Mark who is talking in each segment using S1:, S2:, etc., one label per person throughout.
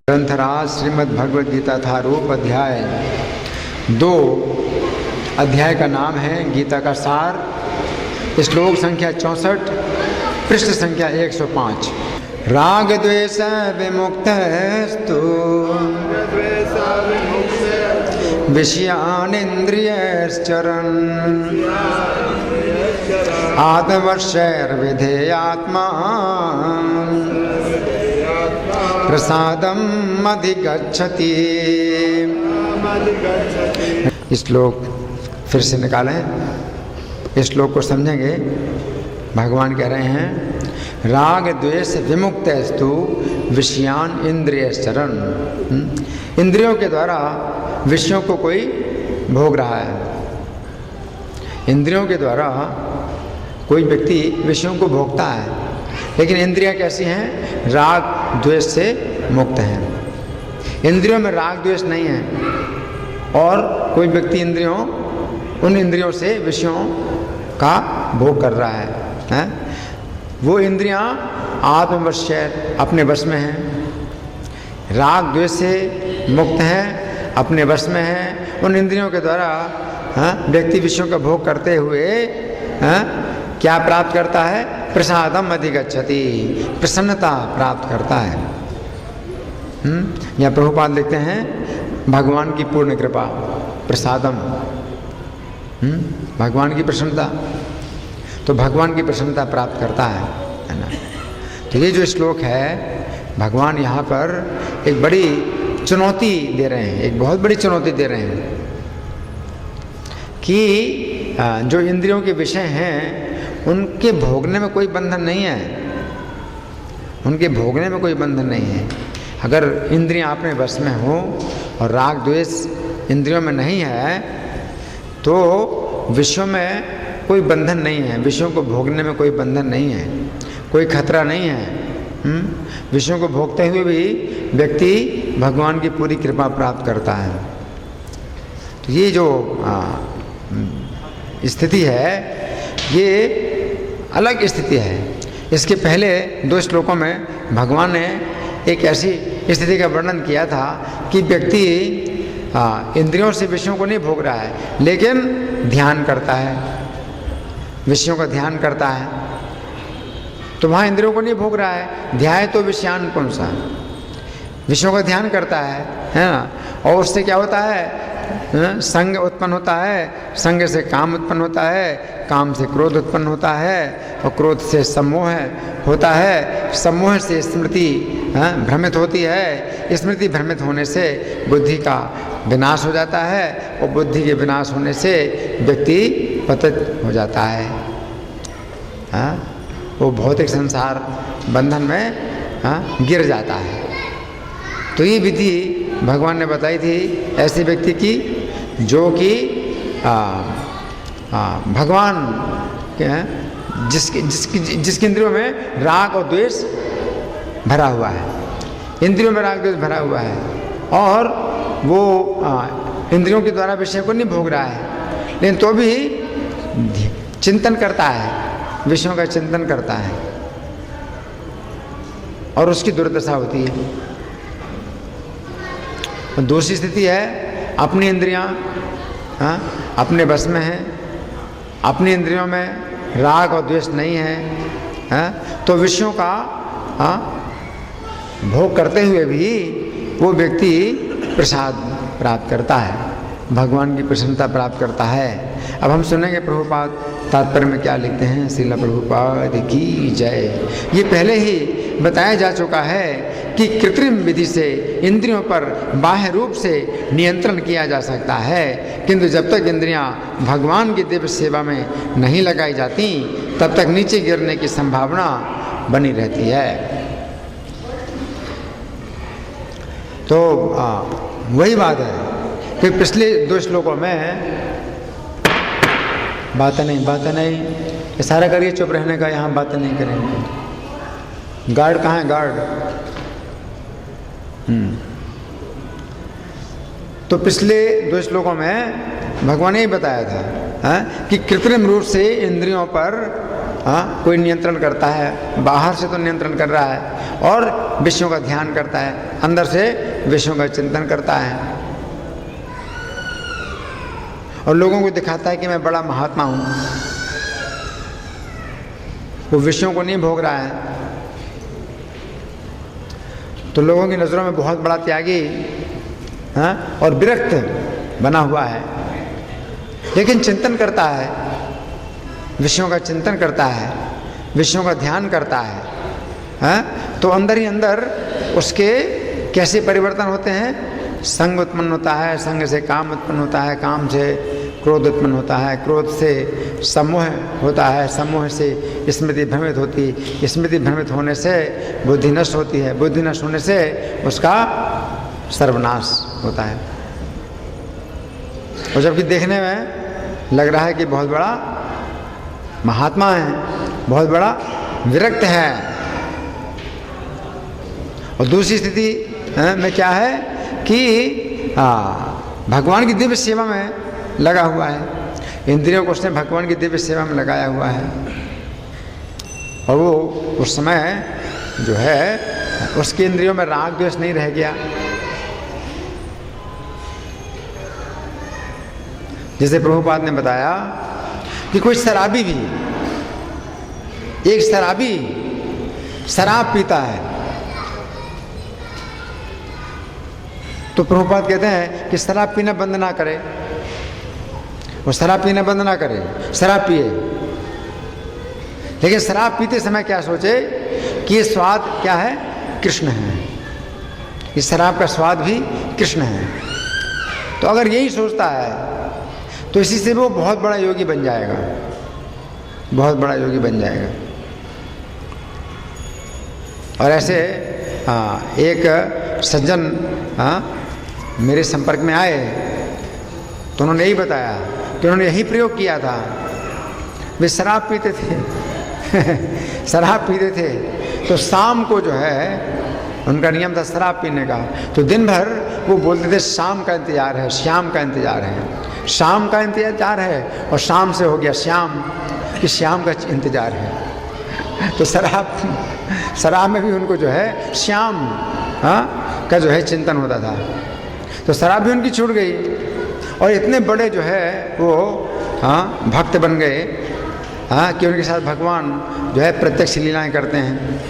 S1: ग्रंथराज श्रीमद् भगवद गीता था रूप अध्याय 2। अध्याय का नाम है गीता का सार। श्लोक संख्या 64, पृष्ठ संख्या 105। राग द्वेष विमुक्तस्तु विषयान् इंद्रियश्चरन् आत्मवर्षैर्विधेयात्मा प्रसादम् अधिगच्छति। श्लोक फिर से निकालें, इस श्लोक को समझेंगे। भगवान कह रहे हैं राग द्वेष विमुक्तस्तु विषयान् इंद्रियश्चरन्। इंद्रियों के द्वारा विषयों को कोई भोग रहा है। इंद्रियों के द्वारा कोई व्यक्ति विषयों को भोगता है, लेकिन इंद्रियां कैसी हैं? राग द्वेष से मुक्त हैं। इंद्रियों में राग द्वेष नहीं है, और कोई व्यक्ति उन इंद्रियों से विषयों का भोग कर रहा है। वो इंद्रियां आत्मवश अपने वश में हैं, राग द्वेष से मुक्त हैं, अपने वश में हैं। उन इंद्रियों के द्वारा व्यक्ति विषयों का भोग करते हुए क्या प्राप्त करता है? प्रसादम अधिगच्छति, प्रसन्नता प्राप्त करता है। यहाँ प्रभुपाद लिखते हैं भगवान की पूर्ण कृपा, प्रसादम, भगवान की प्रसन्नता। तो भगवान की प्रसन्नता प्राप्त करता है ना। तो ये जो श्लोक है, भगवान यहाँ पर एक बड़ी चुनौती दे रहे हैं, एक बहुत बड़ी चुनौती दे रहे हैं कि जो इंद्रियों के विषय हैं उनके भोगने में कोई बंधन नहीं है। उनके भोगने में कोई बंधन नहीं है। अगर इंद्रियां अपने वश में हो और राग द्वेष इंद्रियों में नहीं है, तो विषयों में कोई बंधन नहीं है। विषयों को भोगने में कोई बंधन नहीं है, कोई खतरा नहीं है। विषयों को भोगते हुए भी व्यक्ति भगवान की पूरी कृपा प्राप्त करता है। तो ये जो स्थिति है, ये अलग स्थिति है। इसके पहले 2 श्लोकों में भगवान ने एक ऐसी स्थिति का वर्णन किया था कि व्यक्ति इंद्रियों से विषयों को नहीं भोग रहा है, लेकिन ध्यान करता है, विषयों का ध्यान करता है। तो वहाँ इंद्रियों को नहीं भोग रहा है। ध्याय तो विषयान पुंसा, विषयों का ध्यान करता है ना। और उससे क्या होता है? संग उत्पन्न होता है, संग से काम उत्पन्न होता है, काम से क्रोध उत्पन्न होता है, और क्रोध से सम्मोह होता है, सम्मोह से स्मृति भ्रमित होती है, स्मृति भ्रमित होने से बुद्धि का विनाश हो जाता है, और बुद्धि के विनाश होने से व्यक्ति पतित हो जाता है। वो भौतिक संसार बंधन में गिर जाता है। तो ये विधि भगवान ने बताई थी ऐसे व्यक्ति की जो कि भगवान जिसकी इंद्रियों में राग और द्वेष भरा हुआ है। इंद्रियों में राग द्वेष भरा हुआ है, और वो इंद्रियों के द्वारा विषय को नहीं भोग रहा है, लेकिन तो भी चिंतन करता है, विषयों का चिंतन करता है, और उसकी दुर्दशा होती है। दूसरी स्थिति है अपनी इंद्रियां अपने बस में हैं, अपनी इंद्रियों में राग और द्वेष नहीं है, तो विषयों का भोग करते हुए भी वो व्यक्ति प्रसाद प्राप्त करता है, भगवान की प्रसन्नता प्राप्त करता है। अब हम सुनेंगे प्रभुपाद तात्पर्य में क्या लिखते हैं। श्रील प्रभुपाद की जय। ये पहले ही बताया जा चुका है कि कृत्रिम विधि से इंद्रियों पर बाह्य रूप से नियंत्रण किया जा सकता है, किंतु जब तक इंद्रियां भगवान की दिव्य सेवा में नहीं लगाई जाती, तब तक नीचे गिरने की संभावना बनी रहती है। तो वही बात है कि पिछले 2 श्लोकों में बातें नहीं, इशारा करिए चुप रहने का, यहाँ बातें नहीं करेंगे। गार्ड कहाँ है? गार्ड। तो पिछले 2 श्लोकों में भगवान ने ही बताया था कि कृत्रिम रूप से इंद्रियों पर कोई नियंत्रण करता है, बाहर से तो नियंत्रण कर रहा है, और विषयों का ध्यान करता है, अंदर से विषयों का चिंतन करता है और लोगों को दिखाता है कि मैं बड़ा महात्मा हूँ। वो विषयों को नहीं भोग रहा है, तो लोगों की नज़रों में बहुत बड़ा त्यागी और विरक्त बना हुआ है, लेकिन चिंतन करता है, विषयों का चिंतन करता है, विषयों का ध्यान करता है, तो अंदर ही अंदर उसके कैसे परिवर्तन होते हैं? संग उत्पन्न होता है, संग से काम उत्पन्न होता है, काम से क्रोध उत्पन्न होता है, क्रोध से सम्मोह होता है, सम्मोह से स्मृति भ्रमित होती, स्मृति भ्रमित होने से बुद्धि नष्ट होती है, बुद्धि नष्ट होने से उसका सर्वनाश होता है। और जबकि देखने में लग रहा है कि बहुत बड़ा महात्मा है, बहुत बड़ा विरक्त है। और दूसरी स्थिति में क्या है कि भगवान की दिव्य सेवा में लगा हुआ है, इंद्रियों को उसने भगवान की दिव्य सेवा में लगाया हुआ है, और वो उस समय जो है उसकी इंद्रियों में राग द्वेष नहीं रह गया। जैसे प्रभुपाद ने बताया कि कोई शराबी भी, एक शराबी शराब पीता है, तो प्रभुपाद कहते हैं कि शराब पीना बंद ना करे, वो शराब पीना बंद ना करे, शराब पिए, लेकिन शराब पीते समय क्या सोचे कि ये स्वाद क्या है? कृष्ण है, इस शराब का स्वाद भी कृष्ण है। तो अगर यही सोचता है तो इसी से वो बहुत बड़ा योगी बन जाएगा, बहुत बड़ा योगी बन जाएगा। और ऐसे एक सज्जन मेरे संपर्क में आए तो उन्होंने यही बताया कि उन्होंने यही प्रयोग किया था। वे शराब पीते थे शराब पीते थे, तो शाम को जो है उनका नियम था शराब पीने का, तो दिन भर वो बोलते थे शाम का इंतज़ार है, शाम का इंतज़ार है, शाम का इंतज़ार है, और शाम से हो गया श्याम, कि श्याम का इंतज़ार है। तो शराब में भी उनको जो है श्याम का जो है चिंतन होता था। तो शराब भी उनकी छूट गई, और इतने बड़े जो है वो भक्त बन गए कि उनके साथ भगवान जो है प्रत्यक्ष लीलाएं करते हैं।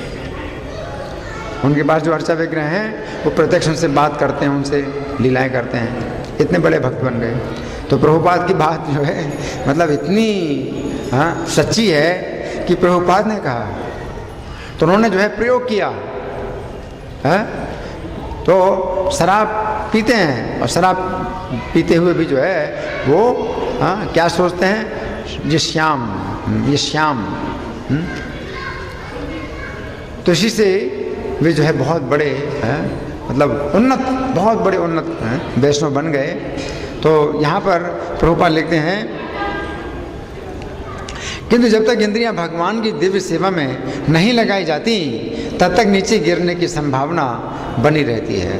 S1: उनके पास जो अर्चा विग्रह हैं वो प्रत्यक्ष उनसे बात करते हैं, उनसे लीलाएं करते हैं, इतने बड़े भक्त बन गए। तो प्रभुपाद की बात जो है मतलब इतनी सच्ची है कि प्रभुपाद ने कहा, तो उन्होंने जो है प्रयोग किया। तो शराब पीते हैं, और शराब पीते हुए भी जो है वो क्या सोचते हैं? ये श्याम, ये श्याम। तो इसी से वे जो है बहुत बड़े मतलब उन्नत, बहुत बड़े उन्नत वैष्णव बन गए। तो यहाँ पर प्रभुपाद लिखते हैं, किंतु जब तक इंद्रियां भगवान की दिव्य सेवा में नहीं लगाई जाती तब तक नीचे गिरने की संभावना बनी रहती है।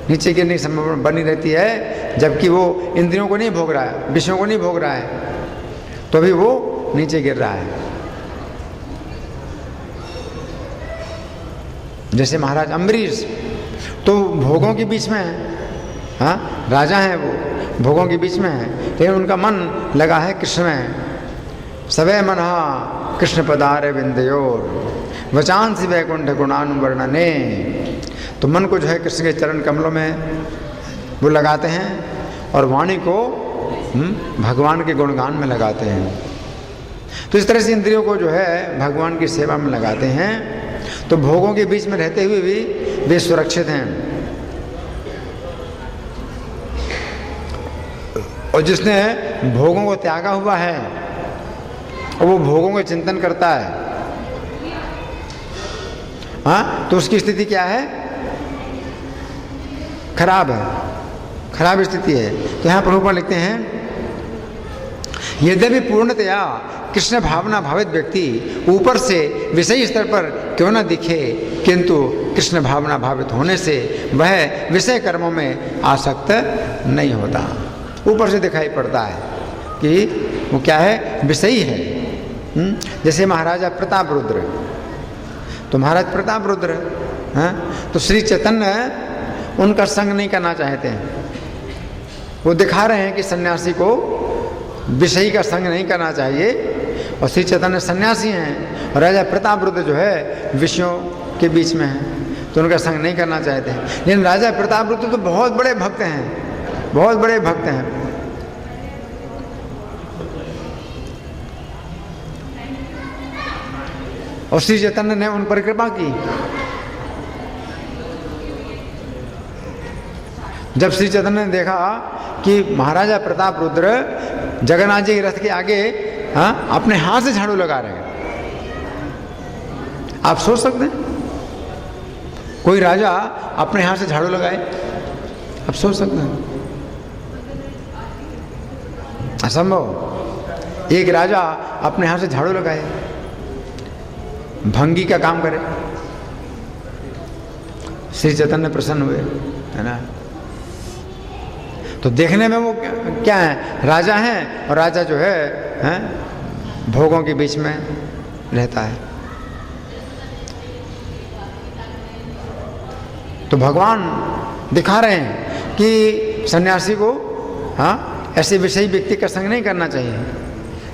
S1: नीचे गिरने की संभावना बनी रहती है, जबकि वो इंद्रियों को नहीं भोग रहा है, विषयों को नहीं भोग रहा है, तो भी वो नीचे गिर रहा है। जैसे महाराज अम्बरीश तो भोगों के बीच में है, राजा हैं वो, भोगों के बीच में है, लेकिन उनका मन लगा है कृष्ण में। सवै मनः कृष्ण पदारे विंदयोर वचांसि वैकुंठ गुणानुवर्णने। तो मन को जो है कृष्ण के चरण कमलों में वो लगाते हैं, और वाणी को भगवान के गुणगान में लगाते हैं। तो इस तरह से इंद्रियों को जो है भगवान की सेवा में लगाते हैं, तो भोगों के बीच में रहते हुए भी वे सुरक्षित हैं। और जिसने भोगों को त्यागा हुआ है और वो भोगों का चिंतन करता है, तो उसकी स्थिति क्या है? खराब है, खराब स्थिति है। तो यहाँ प्रभुपाद लिखते हैं, यद्यपि पूर्णतया कृष्ण भावना भावित व्यक्ति ऊपर से विषय स्तर पर क्यों न दिखे, किंतु कृष्ण भावना भावित होने से वह विषय कर्मों में आसक्त नहीं होता। ऊपर से दिखाई पड़ता है कि वो क्या है? विषयी है। जैसे महाराजा प्रताप रुद्र, तो महाराज प्रताप रुद्र हैं, तो श्री चैतन्य उनका संग नहीं करना चाहते हैं। वो दिखा रहे हैं कि सन्यासी को विषयी का संग नहीं करना चाहिए, और श्री चैतन्य सन्यासी हैं और राजा प्रताप रुद्र जो है विषयों के बीच में है, तो उनका संग नहीं करना चाहते हैं। लेकिन राजा प्रताप रुद्र तो बहुत बड़े भक्त हैं, बहुत बड़े भक्त हैं। और श्री चैतन्य ने उन पर कृपा की। जब श्री चैतन्य ने देखा कि महाराजा प्रताप रुद्र जगन्नाथ जी के रथ के आगे अपने हाथ से झाड़ू लगा रहे हैं, आप सोच सकते हैं कोई राजा अपने हाथ से झाड़ू लगाए? आप सोच सकते हैं? असंभव। एक राजा अपने हाथ से झाड़ू लगाए, भंगी का काम करे। श्री चैतन्य प्रसन्न हुए, है ना। तो देखने में वो क्या है, राजा हैं, और राजा जो है भोगों के बीच में रहता है। तो भगवान दिखा रहे हैं कि सन्यासी को ऐसे विषयी व्यक्ति का संग नहीं करना चाहिए।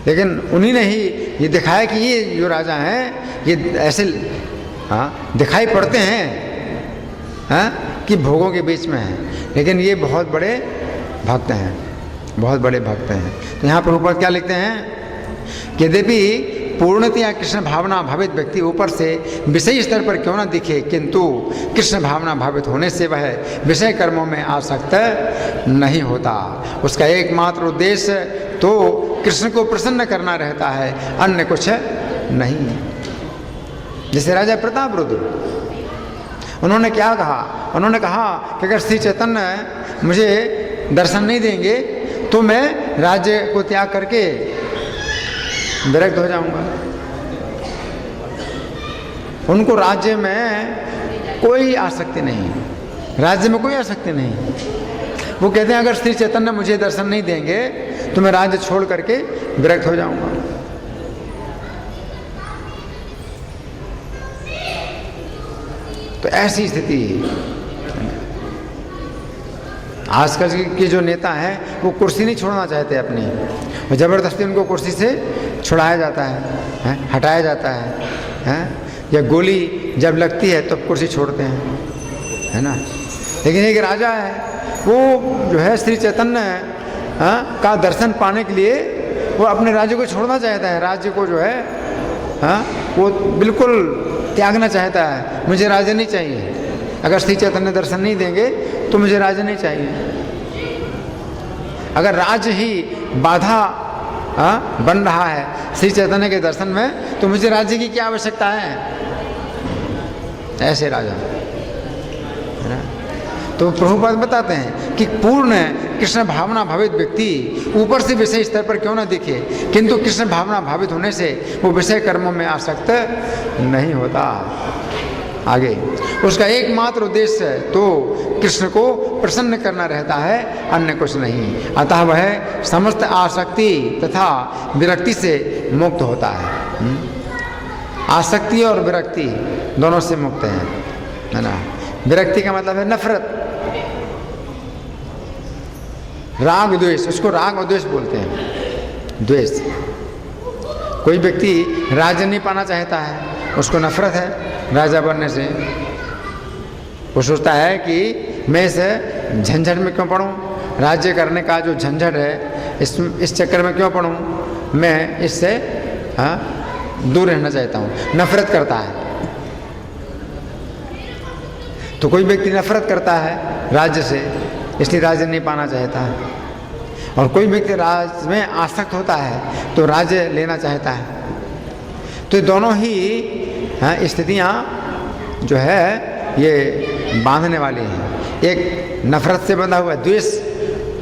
S1: लेकिन उन्हीं ने ही ये दिखाया कि ये जो राजा हैं ये ऐसे दिखाई पड़ते हैं कि भोगों के बीच में हैं, लेकिन ये बहुत बड़े भक्त हैं, बहुत बड़े भक्त हैं। तो यहाँ पर ऊपर क्या लिखते हैं कि यद्यपि पूर्णतया कृष्ण भावना भावित व्यक्ति ऊपर से विषय स्तर पर क्यों न दिखे, किंतु कृष्ण भावना भावित होने से वह विषय कर्मों में आसक्त नहीं होता। उसका एकमात्र उद्देश्य तो कृष्ण को प्रसन्न करना रहता है, अन्य कुछ नहीं। जैसे राजा प्रताप रुद्र, उन्होंने क्या कहा? उन्होंने कहा कि अगर श्री चैतन्य मुझे दर्शन नहीं देंगे तो मैं राज्य को त्याग करके विरक्त हो जाऊंगा। उनको राज्य में कोई आसक्ति नहीं, राज्य में कोई आसक्ति नहीं। वो कहते हैं अगर श्री चैतन्य मुझे दर्शन नहीं देंगे तो मैं राज्य छोड़ करके विरक्त हो जाऊंगा। तो ऐसी स्थिति आजकल के जो नेता हैं वो कुर्सी नहीं छोड़ना चाहते अपनी, और ज़बरदस्ती उनको कुर्सी से छुड़ाया जाता है, हटाया जाता है, या गोली जब लगती है तब कुर्सी छोड़ते हैं, है ना। लेकिन एक राजा है वो जो है श्री चैतन्य का दर्शन पाने के लिए वो अपने राज्य को छोड़ना चाहता है, राज्य को जो है वो बिल्कुल त्यागना चाहता है। मुझे राज्य नहीं चाहिए, अगर श्री चैतन्य दर्शन नहीं देंगे तो मुझे राज्य नहीं चाहिए। अगर राज्य ही बाधा बन रहा है श्री चैतन्य के दर्शन में तो मुझे राज्य की क्या आवश्यकता है? ऐसे राजा, है ना। तो प्रभुपाद बताते हैं कि पूर्ण कृष्ण भावना भावित व्यक्ति ऊपर से विषय स्तर पर क्यों न दिखे, किंतु कृष्ण भावना भावित होने से वो विषय कर्मों में आसक्त नहीं होता। आगे उसका एकमात्र उद्देश्य तो कृष्ण को प्रसन्न करना रहता है, अन्य कुछ नहीं। अतः वह समस्त आसक्ति तथा विरक्ति से मुक्त होता है। आसक्ति और विरक्ति दोनों से मुक्त है ना। विरक्ति का मतलब है नफरत, राग द्वेष, उसको राग और द्वेष बोलते हैं। द्वेष, कोई व्यक्ति राज्य नहीं पाना चाहता है, उसको नफरत है राजा बनने से। वो सोचता है कि मैं इस झंझट में क्यों पड़ूं, राज्य करने का जो झंझट है इस चक्कर में क्यों पड़ूं, मैं इससे दूर रहना चाहता हूँ। नफरत करता है। तो कोई व्यक्ति नफरत करता है राज्य से, इसलिए राज्य नहीं पाना चाहता है, और कोई व्यक्ति राज्य में आसक्त होता है तो राज्य लेना चाहता है। तो दोनों ही स्थितियाँ जो है ये बांधने वाली हैं। एक नफरत से बंधा हुआ द्वेष,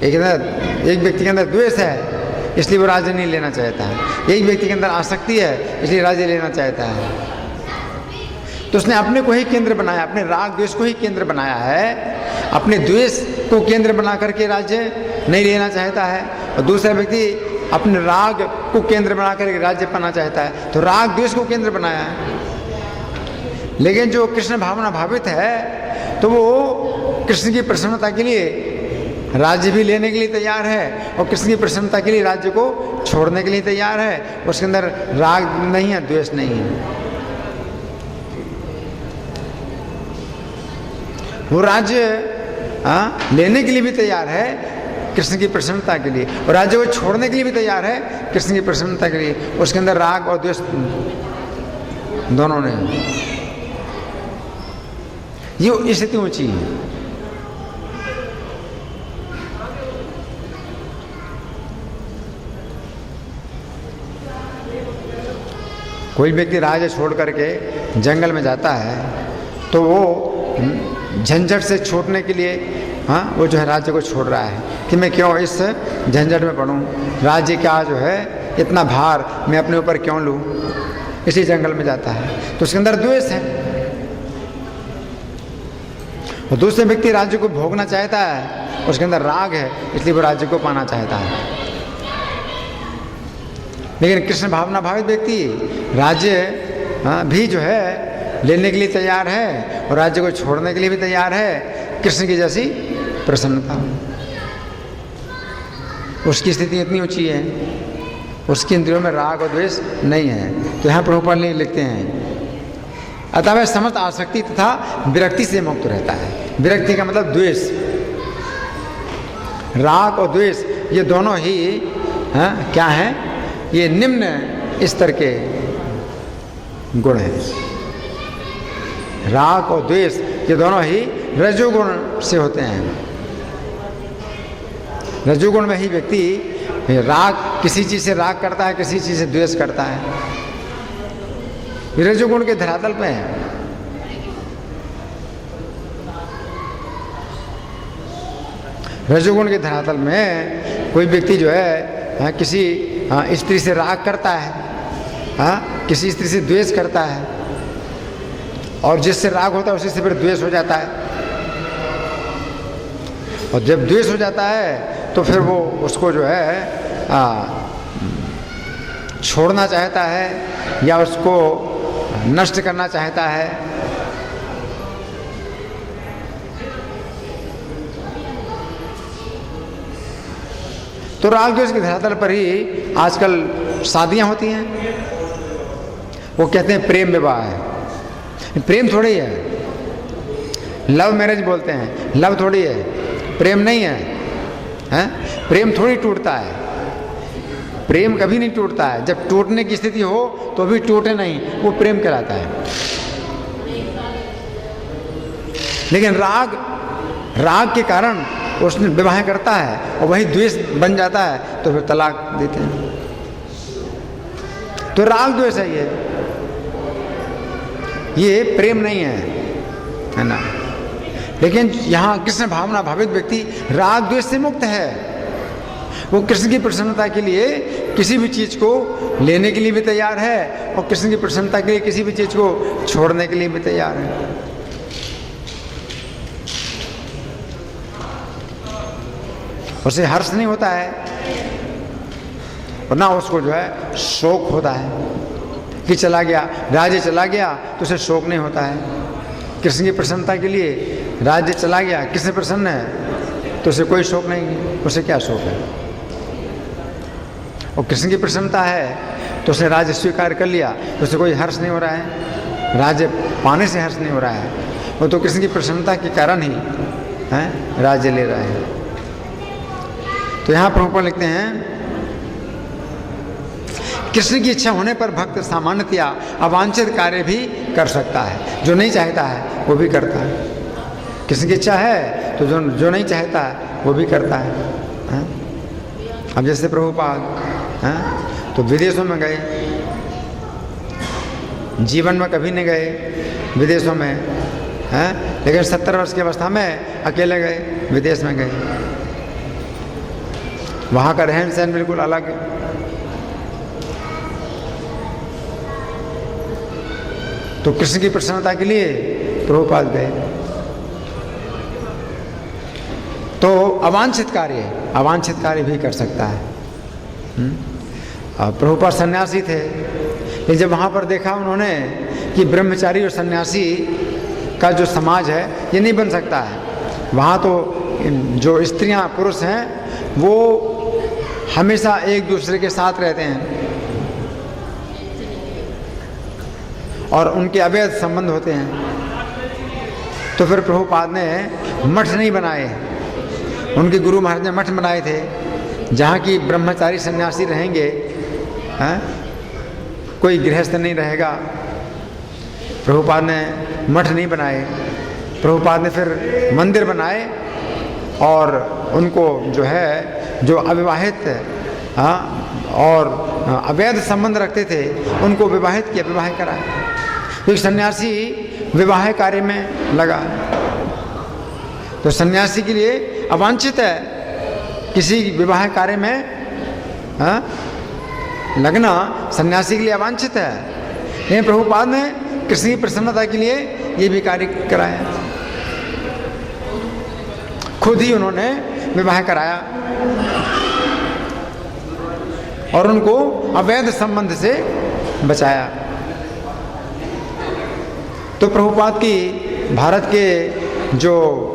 S1: एक व्यक्ति के अंदर द्वेष है इसलिए वो राज्य नहीं लेना चाहता है। एक व्यक्ति के अंदर आसक्ति है इसलिए राज्य लेना चाहता है। तो उसने अपने को ही केंद्र बनाया, अपने राग द्वेष को ही केंद्र बनाया है। अपने द्वेष को केंद्र बना करके राज्य नहीं लेना चाहता है, और दूसरा व्यक्ति अपने राग को केंद्र बना करके राज्य पाना चाहता है। तो राग द्वेष को केंद्र बनाया है। लेकिन जो कृष्ण भावना भावित है तो वो कृष्ण की प्रसन्नता के लिए राज्य भी लेने के लिए तैयार है और कृष्ण की प्रसन्नता के लिए राज्य को छोड़ने के लिए तैयार है। उसके अंदर राग नहीं है, द्वेष नहीं है। वो राज्य लेने के लिए भी तैयार है कृष्ण की प्रसन्नता के लिए, और राज्य को छोड़ने के लिए भी तैयार है कृष्ण की प्रसन्नता के लिए। उसके अंदर राग और द्वेष दोनों नहीं। ये स्थिति ऊंची है। कोई व्यक्ति राज्य छोड़ करके जंगल में जाता है तो वो झंझट से छूटने के लिए वो जो है राज्य को छोड़ रहा है कि मैं क्यों इस झंझट में पड़ूं, राज्य क्या जो है इतना भार मैं अपने ऊपर क्यों लूं, इसी जंगल में जाता है। तो उसके अंदर द्वेष है। और दूसरे व्यक्ति राज्य को भोगना चाहता है, उसके अंदर राग है, इसलिए वो राज्य को पाना चाहता है। लेकिन कृष्ण भावना भावित व्यक्ति राज्य भी जो है लेने के लिए तैयार है और राज्य को छोड़ने के लिए भी तैयार है, कृष्ण की जैसी प्रसन्नता। उसकी स्थिति इतनी ऊंची है, उसकी इंद्रियों में राग और द्वेष नहीं है। तो यहाँ प्रभुपाद ने लिखते हैं, अतः वह समस्त आसक्ति तथा विरक्ति से मुक्त रहता है। विरक्ति का मतलब द्वेष। राग और द्वेष ये दोनों ही क्या है, ये निम्न स्तर के गुण हैं। राग और द्वेष ये दोनों ही रजोगुण से होते हैं। रजोगुण में ही व्यक्ति राग, किसी चीज से राग करता है, किसी चीज से द्वेष करता है। रजोगुण के धरातल पे है। रजोगुण के धरातल में कोई व्यक्ति जो है किसी स्त्री से राग करता है, किसी स्त्री से द्वेष करता है, और जिससे राग होता है उसी से फिर द्वेष हो जाता है। और जब द्वेष हो जाता है तो फिर वो उसको जो है छोड़ना चाहता है या उसको नष्ट करना चाहता है। तो राग द्वेष के धरातल पर ही आजकल शादियां होती हैं। वो कहते हैं प्रेम विवाह है। प्रेम थोड़ी है, लव मैरिज बोलते हैं। लव थोड़ी है, प्रेम नहीं है, हैं? प्रेम थोड़ी टूटता है। प्रेम कभी नहीं टूटता है। जब टूटने की स्थिति हो तो भी टूटे नहीं, वो प्रेम कहलाता है। लेकिन राग के कारण उसने विवाह करता है और वही द्वेष बन जाता है तो फिर तलाक देते हैं। तो राग द्वेष है ये प्रेम नहीं है ना। लेकिन यहाँ कृष्ण भावना भावित व्यक्ति राग द्वेष से मुक्त है। वो कृष्ण की प्रसन्नता के लिए किसी भी चीज को लेने के लिए भी तैयार है और कृष्ण की प्रसन्नता के लिए किसी भी चीज को छोड़ने के लिए भी तैयार है। उसे हर्ष नहीं होता है और ना उसको जो है शोक होता है कि चला गया, राज्य चला गया तो उसे शोक नहीं होता है। कृष्ण की प्रसन्नता के लिए राज्य चला गया, कृष्ण प्रसन्न है तो उसे कोई शोक नहीं, उसे क्या शोक है। और कृष्ण की प्रसन्नता है तो उसने राज्य स्वीकार कर लिया तो उसे कोई हर्ष नहीं हो रहा है, राज्य पाने से हर्ष नहीं हो रहा है। वो तो कृष्ण की प्रसन्नता के कारण ही राज्य ले रहा है। तो यहाँ प्रभुपाद लिखते हैं, कृष्ण की इच्छा होने पर भक्त सामान्यतया अवांछित कार्य भी कर सकता है। जो नहीं चाहता है वो भी करता है। कृष्ण की इच्छा है तो जो नहीं चाहता है वो भी करता है। अब जैसे प्रभुपाद तो विदेशों में गए, जीवन में कभी नहीं गए विदेशों में, लेकिन 70 वर्ष की अवस्था में अकेले गए, विदेश में गए। वहाँ का रहन सहन बिल्कुल अलग है। तो कृष्ण की प्रसन्नता के लिए प्रभुपाद गए। तो अवांछित कार्य भी कर सकता है। प्रभुपाद सन्यासी थे, लेकिन जब वहाँ पर देखा उन्होंने कि ब्रह्मचारी और सन्यासी का जो समाज है ये नहीं बन सकता है। वहाँ तो जो स्त्रियाँ पुरुष हैं वो हमेशा एक दूसरे के साथ रहते हैं और उनके अवैध संबंध होते हैं। तो फिर प्रभुपाद ने मठ नहीं बनाए, उनके गुरु महाराज ने मठ बनाए थे जहाँ की ब्रह्मचारी सन्यासी रहेंगे, कोई गृहस्थ नहीं रहेगा। प्रभुपाद ने मठ नहीं बनाए, प्रभुपाद ने फिर मंदिर बनाए और उनको जो है जो अविवाहित और अवैध संबंध रखते थे उनको विवाहित किया, विवाह कराया। तो सन्यासी विवाह कार्य में लगा, तो सन्यासी के लिए अवांछित है किसी विवाह कार्य में लगना, सन्यासी के लिए अवांछित है। लेकिन प्रभुपाद ने कृष्ण की प्रसन्नता के लिए ये भी कार्य कराया, खुद ही उन्होंने विवाह कराया और उनको अवैध संबंध से बचाया। तो प्रभुपाद की भारत के जो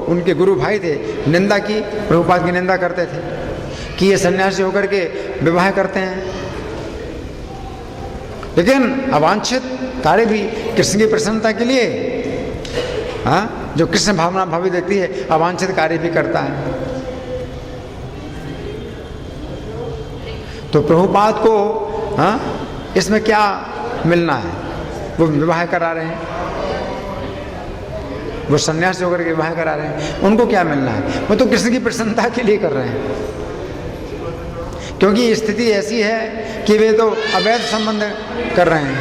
S1: उनके गुरु भाई थे निंदा की, प्रभुपाद की निंदा करते थे कि ये सन्यासी होकर के विवाह करते हैं। लेकिन अवांछित कार्य भी कृष्ण की प्रसन्नता के लिए, जो कृष्ण भावना भावित व्यक्ति है अवांछित कार्य भी करता है। तो प्रभुपाद को इसमें क्या मिलना है? वो विवाह करा रहे हैं, वो सन्यासी होकर के विवाह करा रहे हैं, उनको क्या मिलना है? वो तो कृष्ण की प्रसन्नता के लिए कर रहे हैं, क्योंकि स्थिति ऐसी है कि वे तो अवैध संबंध कर रहे हैं।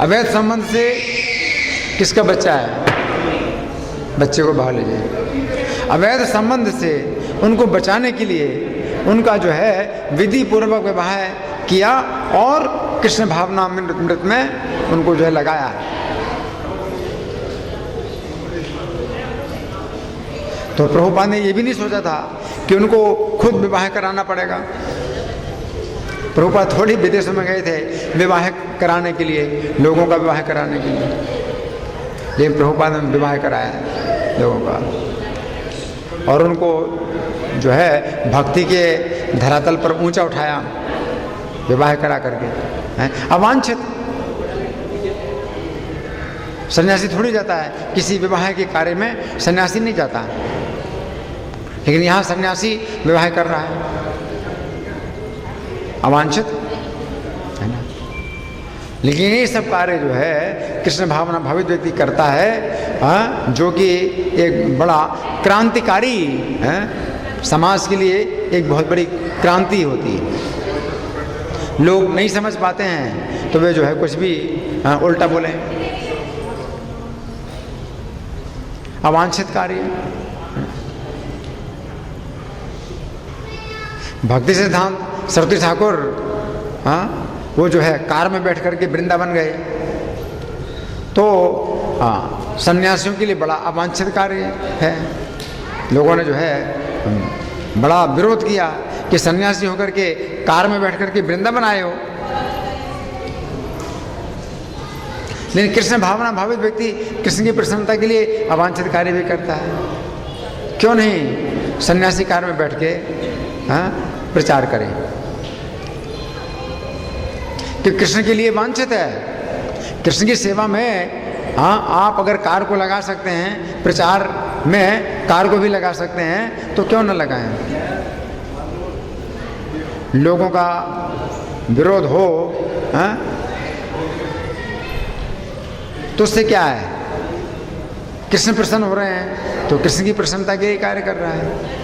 S1: अवैध संबंध से किसका बच्चा है? बच्चे को बाहर ले जाइए। अवैध संबंध से उनको बचाने के लिए उनका जो है विधि पूर्वक विवाह किया और कृष्ण भावना मृत में उनको जो है लगाया। तो प्रभुपाद ने ये भी नहीं सोचा था कि उनको खुद विवाह कराना पड़ेगा। प्रभुपाद थोड़ी विदेशों में गए थे विवाह कराने के लिए, लोगों का विवाह कराने के लिए, लेकिन प्रभुपाद ने विवाह कराया लोगों का और उनको जो है भक्ति के धरातल पर ऊंचा उठाया, विवाह करा करके। अवांछित सन्यासी थोड़ी जाता है किसी विवाह के कार्य में, सन्यासी नहीं जाता, लेकिन यहाँ सन्यासी विवाह कर रहा है, अवांछित है ना। लेकिन ये सब कार्य जो है कृष्ण भावना भावित व्यक्ति करता है, जो कि एक बड़ा क्रांतिकारी है, समाज के लिए एक बहुत बड़ी क्रांति होती है। लोग नहीं समझ पाते हैं तो वे जो है कुछ भी उल्टा बोलें, अवांछित कार्य। भक्ति सिद्धांत सरस्वती ठाकुर वो जो है कार में बैठ करके वृंदावन गए, तो सन्यासियों के लिए बड़ा अवांछित कार्य है। लोगों ने जो है बड़ा विरोध किया कि सन्यासी होकर के कार में बैठ करके वृंदावन आए हो। लेकिन कृष्ण भावना भावित व्यक्ति कृष्ण की प्रसन्नता के लिए अवांछित कार्य भी करता है। क्यों नहीं सन्यासी कार में बैठ के प्रचार करें? तो कृष्ण के लिए वांछित है। कृष्ण की सेवा में आप अगर कार को लगा सकते हैं, प्रचार में कार को भी लगा सकते हैं, तो क्यों न लगाएं? लोगों का विरोध हो तो उससे क्या है? कृष्ण प्रसन्न हो रहे हैं तो कृष्ण की प्रसन्नता के लिए कार्य कर रहा है।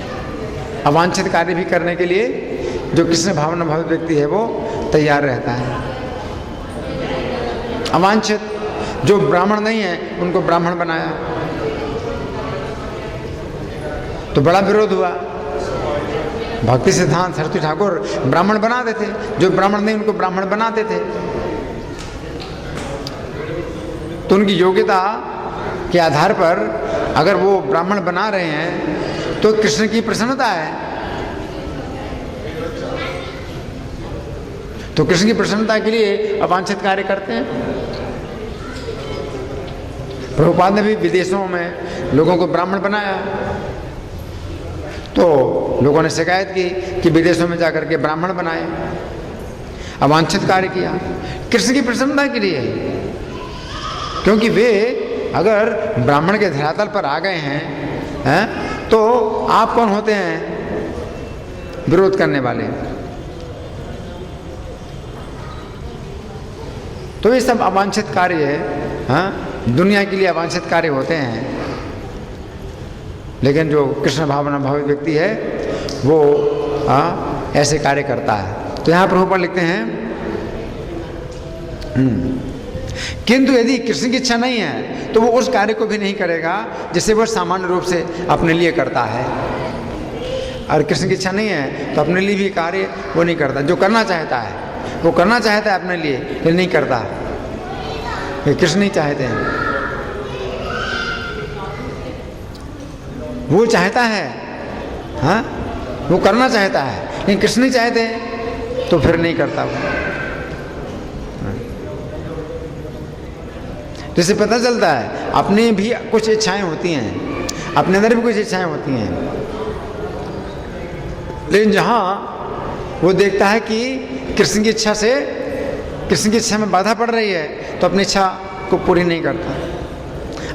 S1: अवांछित कार्य भी करने के लिए जो कृष्ण भावना भावित व्यक्ति है वो तैयार रहता है। अवांछित जो ब्राह्मण नहीं है उनको ब्राह्मण बनाया तो बड़ा विरोध हुआ। भक्ति सिद्धांत सरस्वती ठाकुर ब्राह्मण बना देते, जो ब्राह्मण नहीं उनको ब्राह्मण बनाते थे। तो उनकी योग्यता के आधार पर अगर वो ब्राह्मण बना रहे हैं तो कृष्ण की प्रसन्नता है। तो कृष्ण की प्रसन्नता के लिए अवांछित कार्य करते हैं। प्रभुपाद ने भी विदेशों में लोगों को ब्राह्मण बनाया, तो लोगों ने शिकायत की कि विदेशों में जाकर के ब्राह्मण बनाए, अवांछित कार्य किया कृष्ण की प्रसन्नता के लिए। क्योंकि वे अगर ब्राह्मण के धरातल पर आ गए हैं, तो आप कौन होते हैं विरोध करने वाले? तो ये सब अवांछित कार्य दुनिया के लिए अवांछित कार्य होते हैं। लेकिन जो कृष्ण भावना भावित व्यक्ति है वो ऐसे कार्य करता है। तो यहाँ प्रभुपाद लिखते हैं किंतु यदि कृष्ण की इच्छा नहीं है तो वो उस कार्य को भी नहीं करेगा जिसे वह सामान्य रूप से अपने लिए करता है। और कृष्ण की इच्छा नहीं है तो अपने लिए भी कार्य वो नहीं करता। जो करना चाहता है वो करना चाहता है अपने लिए, लेकिन नहीं करता। ये कृष्ण नहीं चाहते हैं, वो चाहता है, वो करना चाहता है, लेकिन कृष्ण नहीं चाहते तो फिर नहीं करता वो। जैसे पता चलता है अपनी भी कुछ इच्छाएं होती हैं, अपने अंदर भी कुछ इच्छाएं होती हैं, लेकिन जहां वो देखता है कि कृष्ण की इच्छा में बाधा पड़ रही है तो अपनी इच्छा को पूरी नहीं करता।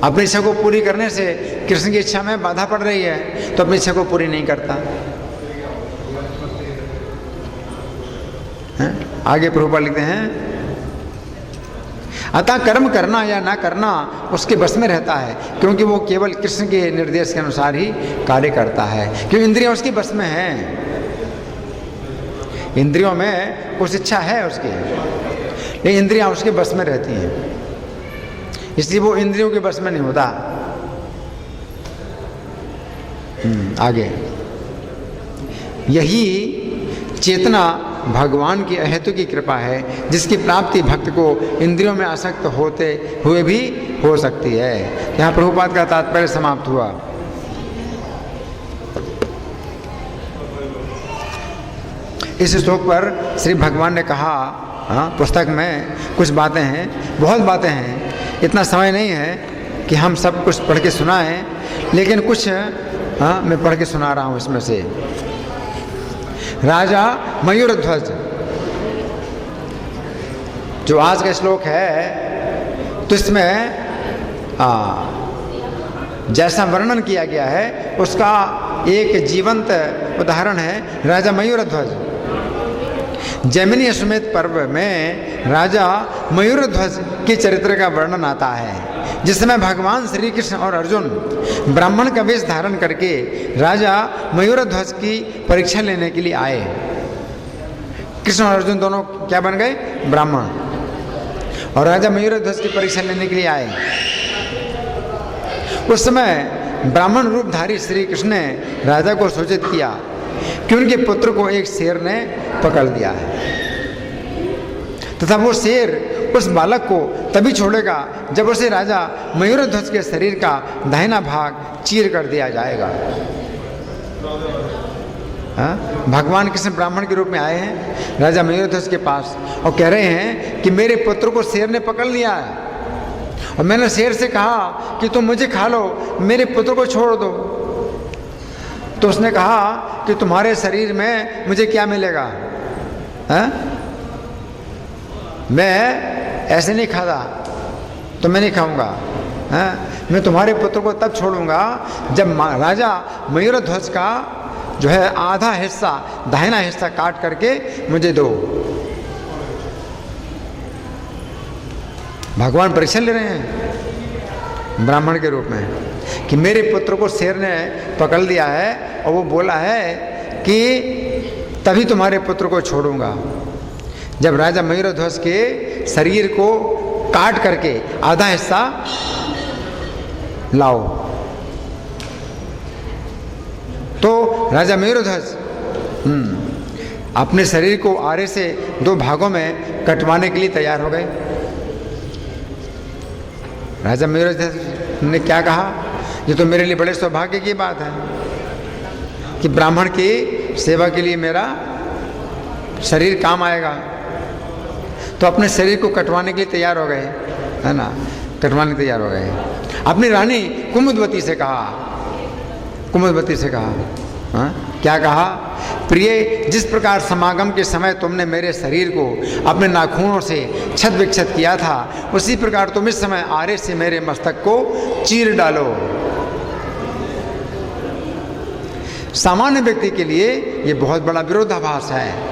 S1: अपनी इच्छा को पूरी करने से कृष्ण की इच्छा में बाधा पड़ रही है तो अपनी इच्छा को पूरी नहीं करता। आगे प्रभुपाद लिखते हैं अतः कर्म करना या ना करना उसके बस में रहता है, क्योंकि वो केवल कृष्ण के निर्देश के अनुसार ही कार्य करता है। क्योंकि इंद्रियां उसकी बस में हैं, इंद्रियों में कुछ इच्छा है उसकी, लेकिन इंद्रियां उसके बस में रहती हैं, इसलिए वो इंद्रियों के बस में नहीं होता। आगे यही चेतना भगवान की अहेतु की कृपा है, जिसकी प्राप्ति भक्त को इंद्रियों में आसक्त होते हुए भी हो सकती है। यहाँ प्रभुपाद का तात्पर्य समाप्त हुआ। इस श्लोक पर श्री भगवान ने कहा, पुस्तक में कुछ बातें हैं, बहुत बातें हैं, इतना समय नहीं है कि हम सब कुछ पढ़ के सुनाएं, लेकिन कुछ मैं पढ़ के सुना रहा हूँ इसमें से। राजा मयूरध्वज, जो आज का श्लोक है, तो इसमें जैसा वर्णन किया गया है उसका एक जीवंत उदाहरण है राजा मयूरध्वज। जैमिनी अश्वमेध पर्व में राजा मयूरध्वज के चरित्र का वर्णन आता है, जिसमें भगवान श्री कृष्ण और अर्जुन ब्राह्मण का वेश धारण करके राजा मयूरध्वज की परीक्षा लेने के लिए आए। कृष्ण और अर्जुन दोनों क्या बन गए? ब्राह्मण। और राजा मयूरध्वज की परीक्षा लेने के लिए आए। उस समय ब्राह्मण रूपधारी श्री कृष्ण ने राजा को सूचित किया कि उनके पुत्र को एक शेर ने पकड़ लिया है, तथा वो शेर उस बालक को तभी छोड़ेगा जब उसे राजा मयूरध्वज के शरीर का दाहिना भाग चीर कर दिया जाएगा। भगवान कृष्ण ब्राह्मण के रूप में आए हैं राजा मयूरध्वज के पास और कह रहे हैं कि मेरे पुत्र को शेर ने पकड़ लिया है, और मैंने शेर से कहा कि तुम मुझे खा लो, मेरे पुत्र को छोड़ दो। तो उसने कहा कि तुम्हारे शरीर में मुझे क्या मिलेगा? मैं ऐसे नहीं खाता तो मैं नहीं खाऊंगा। मैं तुम्हारे पुत्र को तब छोड़ूंगा जब राजा मयूरध्वज का जो है आधा हिस्सा, दाहिना हिस्सा काट करके मुझे दो। भगवान परीक्षा ले रहे हैं ब्राह्मण के रूप में कि मेरे पुत्र को शेर ने पकड़ लिया है और वो बोला है कि तभी तुम्हारे पुत्र को छोड़ूंगा जब राजा मयूरध्वज के शरीर को काट करके आधा हिस्सा लाओ। तो राजा मयूरध्वज अपने शरीर को आरे से 2 भागों में कटवाने के लिए तैयार हो गए। राजा मयूरध्वज ने क्या कहा? ये तो मेरे लिए बड़े सौभाग्य की बात है कि ब्राह्मण की सेवा के लिए मेरा शरीर काम आएगा। तो अपने शरीर को कटवाने के लिए तैयार हो गए, है ना, कटवाने तैयार हो गए। अपनी रानी कुमुदवती से कहा, कुमुदवती से कहा, हाँ क्या कहा, प्रिय जिस प्रकार समागम के समय तुमने मेरे शरीर को अपने नाखूनों से छद विक्षत किया था, उसी प्रकार तुम इस समय आरे से मेरे मस्तक को चीर डालो। सामान्य व्यक्ति के लिए यह बहुत बड़ा विरोधाभास है।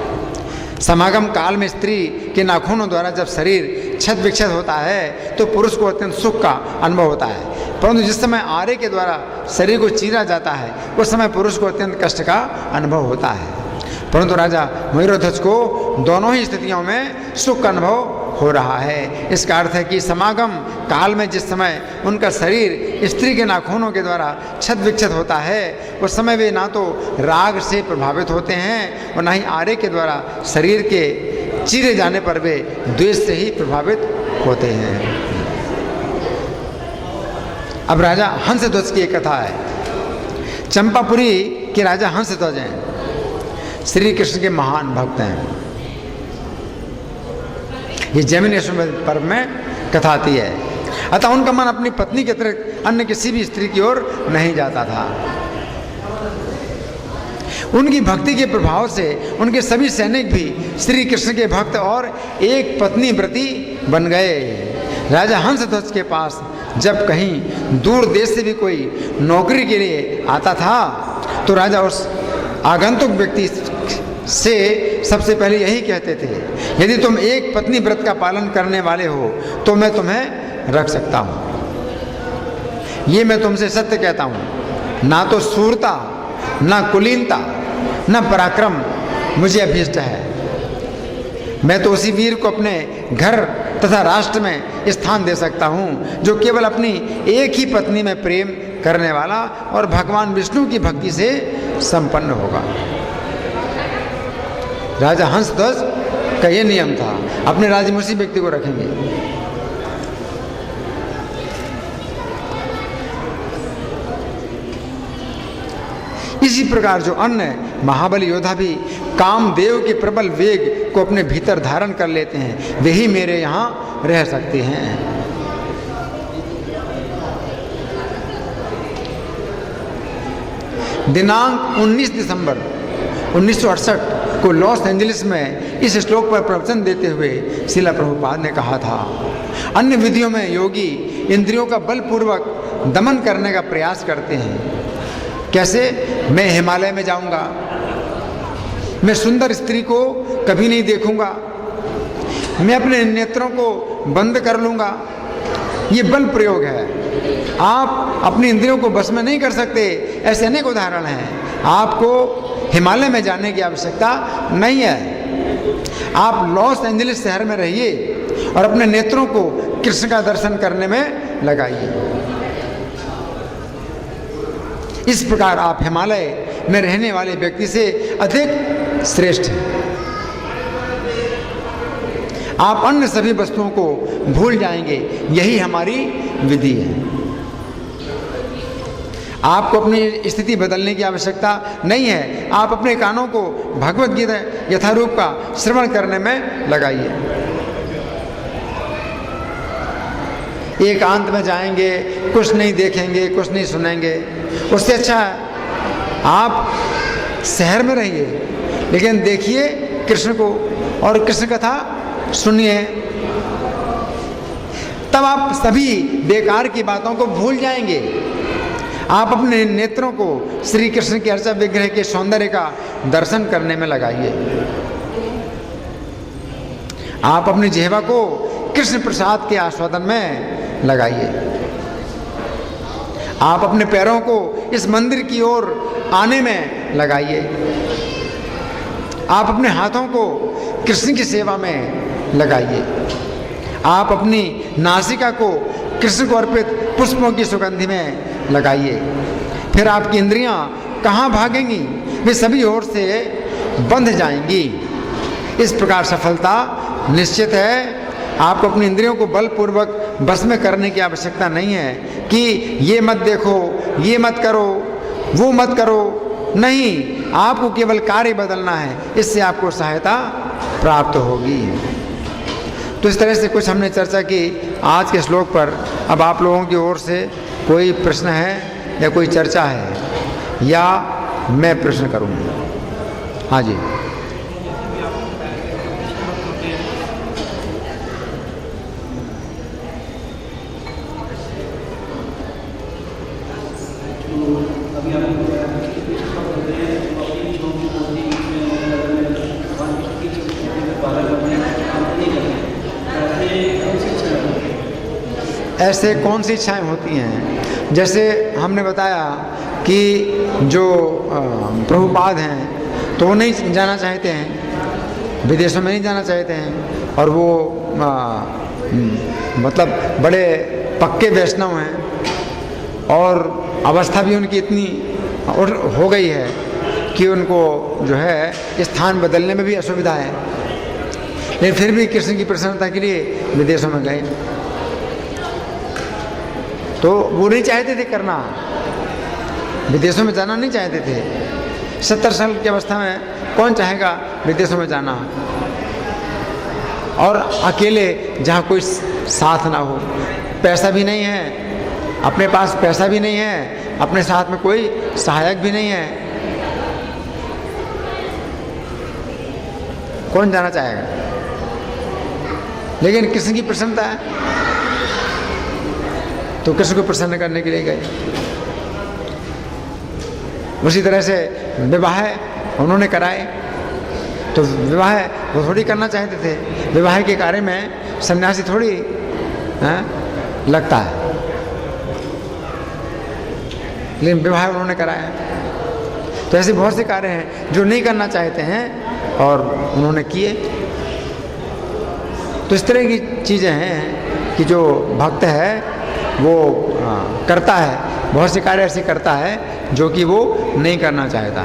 S1: समागम काल में स्त्री के नाखूनों द्वारा जब शरीर छद विक्षत होता है तो पुरुष को अत्यंत सुख का अनुभव होता है, परंतु जिस समय आरे के द्वारा शरीर को चीरा जाता है उस समय पुरुष को अत्यंत कष्ट का अनुभव होता है। परंतु राजा मयूरध्वज को दोनों ही स्थितियों में सुख का अनुभव हो रहा है। इसका अर्थ है कि समागम काल में जिस समय उनका शरीर स्त्री के नाखूनों के द्वारा छद विक्षत होता है उस समय वे ना तो राग से प्रभावित होते हैं और ना ही आरे के द्वारा शरीर के चीरे जाने पर वे द्वेष से ही प्रभावित होते हैं। अब राजा हंसध्वज की एक कथा है। चंपापुरी के राजा हंसध्वज हैं, श्री कृष्ण के महान भक्त हैं। ये जैमिनी पर्व में कथा आती है। अतः उनका मन अपनी पत्नी के अतिरिक्त अन्य किसी भी स्त्री की ओर नहीं जाता था। उनकी भक्ति के प्रभाव से उनके सभी सैनिक भी श्री कृष्ण के भक्त और एक पत्नी व्रती बन गए। राजा हंसध्वज के पास जब कहीं दूर देश से भी कोई नौकरी के लिए आता था तो राजा उस आगंतुक व्यक्ति से सबसे पहले यही कहते थे, यदि तुम एक पत्नी व्रत का पालन करने वाले हो तो मैं तुम्हें रख सकता हूँ। ये मैं तुमसे सत्य कहता हूँ, ना तो शूरता, ना कुलीनता, ना पराक्रम मुझे अभीष्ट है। मैं तो उसी वीर को अपने घर तथा राष्ट्र में स्थान दे सकता हूँ जो केवल अपनी एक ही पत्नी में प्रेम करने वाला और भगवान विष्णु की भक्ति से संपन्न होगा। राजा हंसध्वज का यह नियम था, अपने राज्य में उसी व्यक्ति को रखेंगे। इसी प्रकार जो अन्य महाबली योद्धा भी कामदेव के प्रबल वेग को अपने भीतर धारण कर लेते हैं वे ही मेरे यहाँ रह सकते हैं। दिनांक 19 दिसंबर 1968 को लॉस एंजलिस में इस श्लोक पर प्रवचन देते हुए श्रील प्रभुपाद ने कहा था, अन्य विधियों में योगी इंद्रियों का बलपूर्वक दमन करने का प्रयास करते हैं। कैसे? मैं हिमालय में जाऊंगा, मैं सुंदर स्त्री को कभी नहीं देखूंगा, मैं अपने नेत्रों को बंद कर लूंगा। ये बल प्रयोग है। आप अपनी इंद्रियों को बस में नहीं कर सकते। ऐसे अनेक उदाहरण हैं। आपको हिमालय में जाने की आवश्यकता नहीं है। आप लॉस एंजलिस शहर में रहिए और अपने नेत्रों को कृष्ण का दर्शन करने में लगाइए। इस प्रकार आप हिमालय में रहने वाले व्यक्ति से अधिक श्रेष्ठ हैं। आप अन्य सभी वस्तुओं को भूल जाएंगे। यही हमारी विधि है। आपको अपनी स्थिति बदलने की आवश्यकता नहीं है। आप अपने कानों को भगवत गीता यथारूप का श्रवण करने में लगाइए। एकांत में जाएंगे, कुछ नहीं देखेंगे, कुछ नहीं सुनेंगे। उससे अच्छा है आप शहर में रहिए, लेकिन देखिए कृष्ण को और कृष्ण कथा सुनिए। तब आप सभी बेकार की बातों को भूल जाएंगे। आप अपने नेत्रों को श्री कृष्ण के अर्चा विग्रह के सौंदर्य का दर्शन करने में लगाइए। आप अपनी जिह्वा को कृष्ण प्रसाद के आस्वादन में लगाइए। आप अपने पैरों को इस मंदिर की ओर आने में लगाइए। आप अपने हाथों को कृष्ण की सेवा में लगाइए। आप अपनी नासिका को कृष्ण को अर्पित पुष्पों की सुगंधि में लगाइए। फिर आपकी इंद्रियां कहाँ भागेंगी? वे सभी ओर से बंध जाएंगी। इस प्रकार सफलता निश्चित है। आपको अपनी इंद्रियों को बलपूर्वक बस में करने की आवश्यकता नहीं है कि ये मत देखो, ये मत करो, वो मत करो। नहीं, आपको केवल कार्य बदलना है। इससे आपको सहायता प्राप्त होगी। तो इस तरह से कुछ हमने चर्चा की आज के श्लोक पर। अब आप लोगों की ओर से कोई प्रश्न है या कोई चर्चा है या मैं प्रश्न करूँ? हाँ जी। ऐसे कौन सी इच्छाएं होती हैं? जैसे हमने बताया कि जो प्रभुपाद हैं तो वो नहीं जाना चाहते हैं, विदेशों में नहीं जाना चाहते हैं, और वो मतलब बड़े पक्के वैष्णव हैं और अवस्था भी उनकी इतनी हो गई है कि उनको जो है स्थान बदलने में भी असुविधा है, लेकिन फिर भी कृष्ण की प्रसन्नता के लिए विदेशों में गए। तो वो नहीं चाहते थे करना, विदेशों में जाना नहीं चाहते थे। 70 साल की अवस्था में कौन चाहेगा विदेशों में जाना, और अकेले जहाँ कोई साथ ना हो, पैसा भी नहीं है, अपने पास पैसा भी नहीं है, अपने साथ में कोई सहायक भी नहीं है, कौन जाना चाहेगा? लेकिन कृष्ण की प्रसन्नता है तो कृष्ण को प्रसन्न करने के लिए गए। उसी तरह से विवाह उन्होंने कराए, तो विवाह वो थोड़ी करना चाहते थे, विवाह के कार्य में सन्यासी थोड़ी लगता है, लेकिन विवाह उन्होंने कराया। तो ऐसे बहुत से कार्य हैं जो नहीं करना चाहते हैं और उन्होंने किए। तो इस तरह की चीज़ें हैं कि जो भक्त है वो करता है, बहुत से कार्य ऐसे करता है जो कि वो नहीं करना चाहता।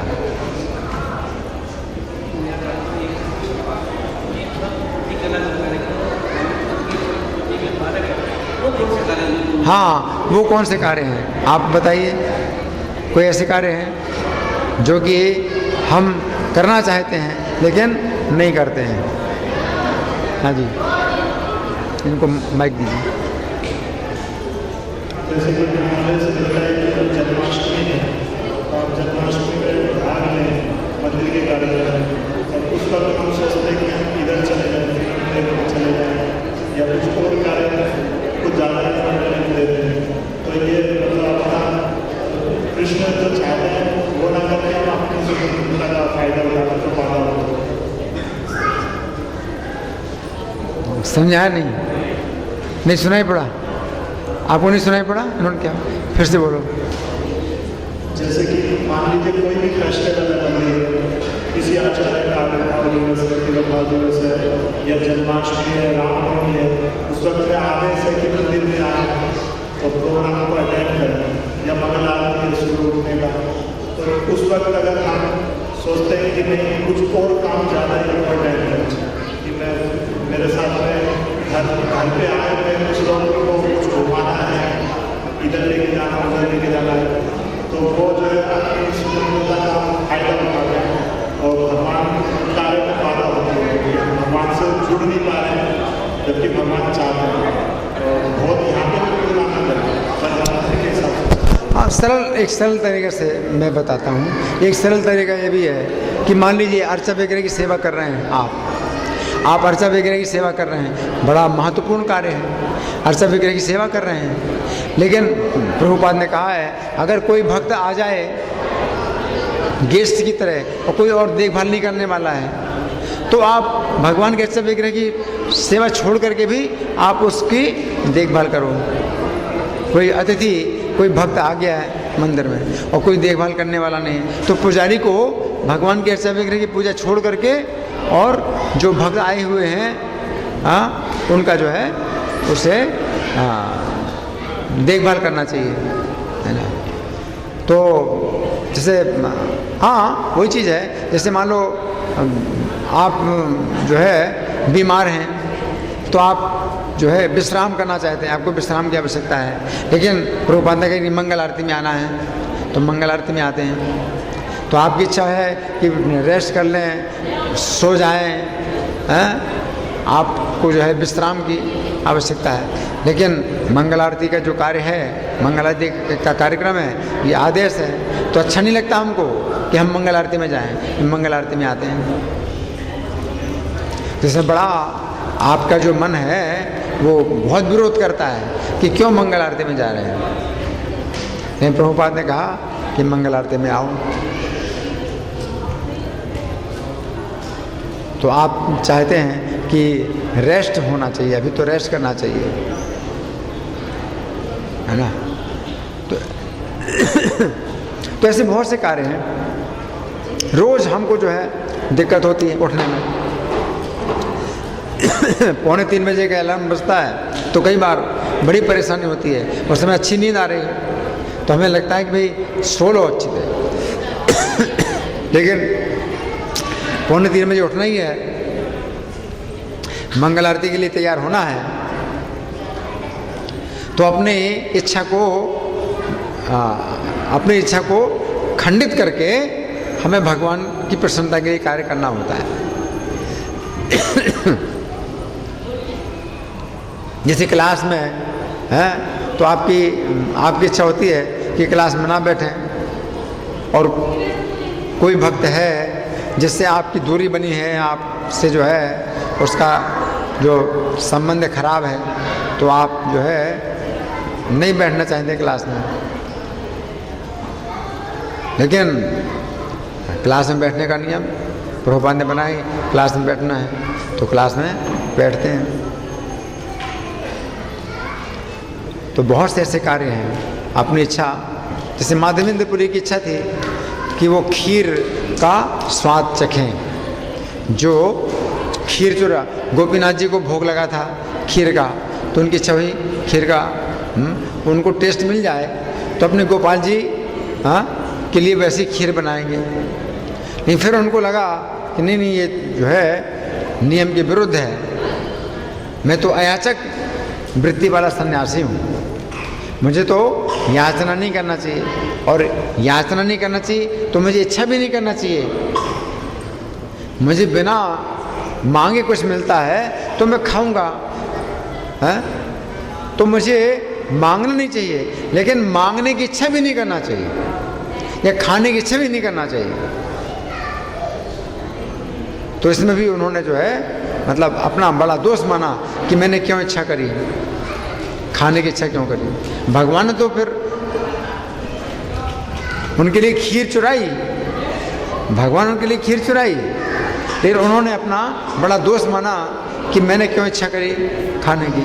S1: हाँ, वो कौन से कार्य हैं आप बताइए? कोई ऐसे कार्य हैं जो कि हम करना चाहते हैं लेकिन नहीं करते हैं? हाँ जी, इनको माइक दीजिए।
S2: जैसे कि हमारे से मिलता है कि जन्माष्टमी है और जन्माष्टमी में भाग लें मंदिर के कार्यक्रम में, और उस पर हम सोचते हैं कि हम इधर चले जाएँ, इधर चले जाएँ, या कुछ और कार्य कुछ ज़्यादा नहीं देते हैं। तो ये मतलब अपना कृष्ण जो चाहते हैं वो ना करके हम अपनी स्वतंत्रता का फायदा उठाकर तो पाना होता है।
S1: समझाया नहीं सुनाई पड़ा आपको? नहीं सुनाई पड़ा? उन्होंने क्या? फिर से बोलो।
S2: जैसे कि मान लीजिए कोई भी फेस्टिवल है मंदिर, किसी आचार्य का आविर्भाव दिवस है, तिरुभाव दिवस है, या जन्माष्टमी है, रामनवमी है, उस वक्त में आदेश है कि मंदिर में आए तो प्रोग्राम को अटेंड करें, या मंगल आरती है शुरू होने का, तो उस वक्त अगर हम सोचते हैं कि नहीं कुछ और काम ज़्यादा इम्पोर्टेंट है कि मैं मेरे साथ में घर पे आए हुए कुछ लोगों को कुछ घुमाना है, इधर लेके जाना उधर लेके जाना है, तो वो जो है अपनी स्वतंत्रता का फायदा उठाते हैं और भगवान कार्य में बाधा होती है, भगवान से जुड़ नहीं पा रहे हैं जबकि भगवान चाहते हैं। और बहुत यहाँ पे भी पूरा आनंद है के हिसाब से।
S1: हाँ, एक सरल तरीके से मैं बताता हूँ। एक सरल तरीका ये भी है कि मान लीजिए अर्चा वगैरह की सेवा कर रहे हैं आप अर्चा वगैरह की सेवा कर रहे हैं, बड़ा महत्वपूर्ण कार्य है, अर्चा वगैरह की सेवा कर रहे हैं, लेकिन प्रभुपाद ने कहा है अगर कोई भक्त आ जाए गेस्ट की तरह और कोई और देखभाल नहीं करने वाला है तो आप भगवान के अर्चा वगैरह की सेवा छोड़ करके भी आप उसकी देखभाल करो। कोई अतिथि कोई भक्त आ गया है मंदिर में और कोई देखभाल करने वाला नहीं है, तो पुजारी को भगवान के अर्चा वगैरह की पूजा छोड़ करके और जो भक्त आए हुए हैं उनका जो है उसे देखभाल करना चाहिए, है ना। तो जैसे हाँ वही चीज़ है, जैसे मान लो आप जो है बीमार हैं तो आप जो है विश्राम करना चाहते हैं, आपको विश्राम की आवश्यकता है, लेकिन प्रभुपाद ने कहा कि मंगल आरती में आना है तो मंगल आरती में आते हैं। तो आपकी इच्छा है कि रेस्ट कर लें, सो जाएं, हैं? आपको आपको जो है विश्राम की आवश्यकता है। लेकिन मंगल आरती का जो कार्य है, मंगल आरती का कार्यक्रम है, ये आदेश है, तो अच्छा नहीं लगता हमको कि हम मंगल आरती में जाएं, मंगल आरती में आते हैं। जिससे बड़ा आपका जो मन है वो बहुत विरोध करता है कि क्यों मंगल आरती में जा रहे हैं। लेकिन प्रभुपाद ने कहा कि मंगल आरती में आओ। तो आप चाहते हैं कि रेस्ट होना चाहिए, अभी तो रेस्ट करना चाहिए, है ना। तो ऐसे बहुत से कार्य हैं। रोज़ हमको जो है दिक्कत होती है उठने में। 2:45 बजे का अलार्म बजता है तो कई बार बड़ी परेशानी होती है, उस समय अच्छी नींद आ रही है तो हमें लगता है कि भाई सो लो अच्छी तरह। लेकिन 2:45 बजे उठना ही है, मंगल आरती के लिए तैयार होना है, तो अपनी इच्छा को खंडित करके हमें भगवान की प्रसन्नता के लिए कार्य करना होता है। जैसे क्लास में है तो आपकी इच्छा होती है कि क्लास में ना बैठें, और कोई भक्त है जिससे आपकी दूरी बनी है, आपसे जो है उसका जो संबंध खराब है, तो आप जो है नहीं बैठना चाहते क्लास में। लेकिन क्लास में बैठने का नियम प्रभुपाद ने बनाई, क्लास में बैठना है तो क्लास में बैठते हैं। तो बहुत से ऐसे कार्य हैं। अपनी इच्छा, जैसे माधवेंद्रपुरी की इच्छा थी कि वो खीर का स्वाद चखें। जो खीर चूरा गोपीनाथ जी को भोग लगा था खीर का, तो उनकी इच्छा हुई खीर का उनको टेस्ट मिल जाए तो अपने गोपाल जी के लिए वैसी खीर बनाएंगे। लेकिन फिर उनको लगा कि नहीं ये जो है नियम के विरुद्ध है, मैं तो अयाचक वृत्ति वाला सन्यासी हूँ, मुझे तो याचना नहीं करना चाहिए, और याचना नहीं करना चाहिए तो मुझे इच्छा भी नहीं करना चाहिए। मुझे बिना मांगे कुछ मिलता है तो मैं खाऊंगा, तो मुझे मांगना नहीं चाहिए, लेकिन मांगने की इच्छा भी नहीं करना चाहिए, या खाने की इच्छा भी नहीं करना चाहिए। तो इसमें भी उन्होंने जो है मतलब अपना बड़ा दोष माना कि मैंने क्यों इच्छा करी, खाने की इच्छा क्यों करी। भगवान ने तो फिर उनके लिए खीर चुराई, भगवान उनके लिए खीर चुराई, फिर उन्होंने अपना बड़ा दोष माना कि मैंने क्यों इच्छा करी खाने की।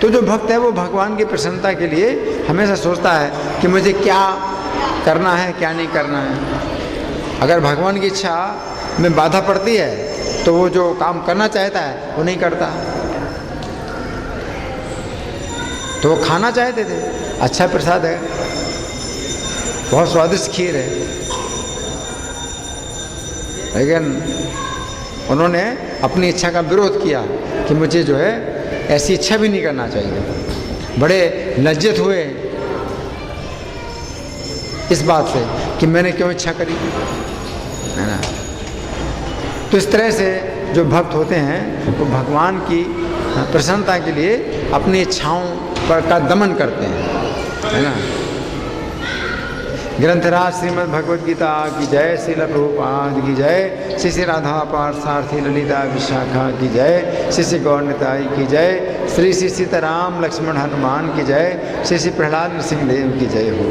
S1: तो जो भक्त है वो भगवान की प्रसन्नता के लिए हमेशा सोचता है कि मुझे क्या करना है क्या नहीं करना है। अगर भगवान की इच्छा में बाधा पड़ती है तो वो जो काम करना चाहता है वो नहीं करता। तो वो खाना चाहते थे, अच्छा प्रसाद है, बहुत स्वादिष्ट खीर है, लेकिन उन्होंने अपनी इच्छा का विरोध किया कि मुझे जो है ऐसी इच्छा भी नहीं करना चाहिए। बड़े लज्जित हुए इस बात से कि मैंने क्यों इच्छा करी, है ना। तो इस तरह से जो भक्त होते हैं वो भगवान की प्रसन्नता के लिए अपनी इच्छाओं पर का दमन करते हैं, है ना। ग्रंथराज श्रीमद् भगवद गीता की जय, श्रील प्रभुपाद की जय, श्री श्री राधा पार्थसारथी ललिता विशाखा की जय, श्री श्री गौर निताई की जय, श्री श्री सीताराम लक्ष्मण हनुमान की जय, श्री श्री प्रहलाद नृसिंह देव की जय हो।